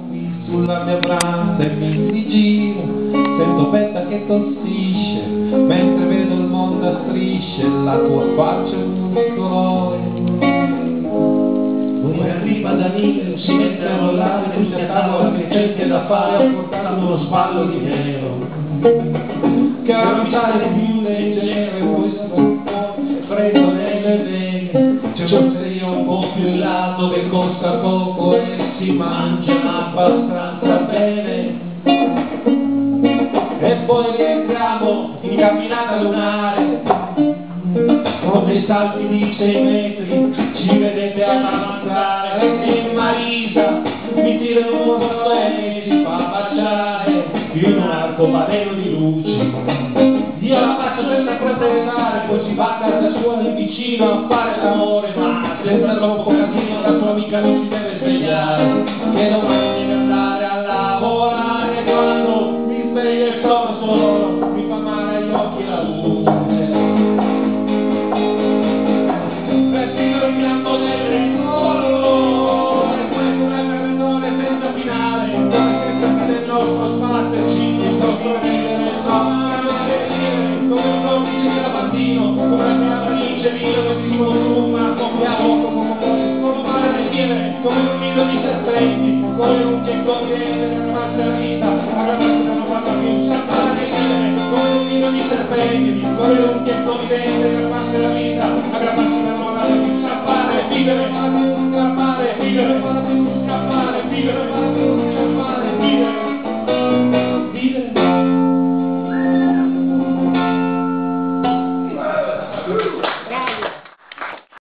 qui sulla mia braccia e mi rigiro, sento Betta che tossisce, mentre vedo il mondo a strisce, la tua faccia è un colore. Come arriva Danilo, si mette a rollare tutti a tavola che cerca da fare, ha portato uno spallo di nero. Che non sale più leggero e questo freddo nelle vene, c'è forse io un po' più in là dove costa poco e si mangia abbastanza bene. E poi rientriamo in camminata lunare, con dei salti di 6 metri, ci vedete avanzare, e Marisa mi tira un morto e si fa baciare, io in un arcobaleno di luci, io la faccio senza pretendere, poi si va a casa sua di vicino a fare l'amore, ma senza troppo casino la sua amica non si deve svegliare, che domani deve andare a lavorare, quando mi sveglio e sono solo, mi fa male agli occhi la luce. Respiro il pianto del ricordo, e questo è il rendore senza finale, come senza fine il nostro sbatterci, il nostro ridere, il nostro amare dire, come un cornice di lavandino, come la mia radice viva che si consuma, come a poco, come mare di chiedere, come un nido di serpenti, come un che conviene per farsi la vita, aggrapparsi da non farla più, saltare di chiedere, come un nido di serpenti, come un che conviene per farsi la vita, aggrapparsi da non farla più.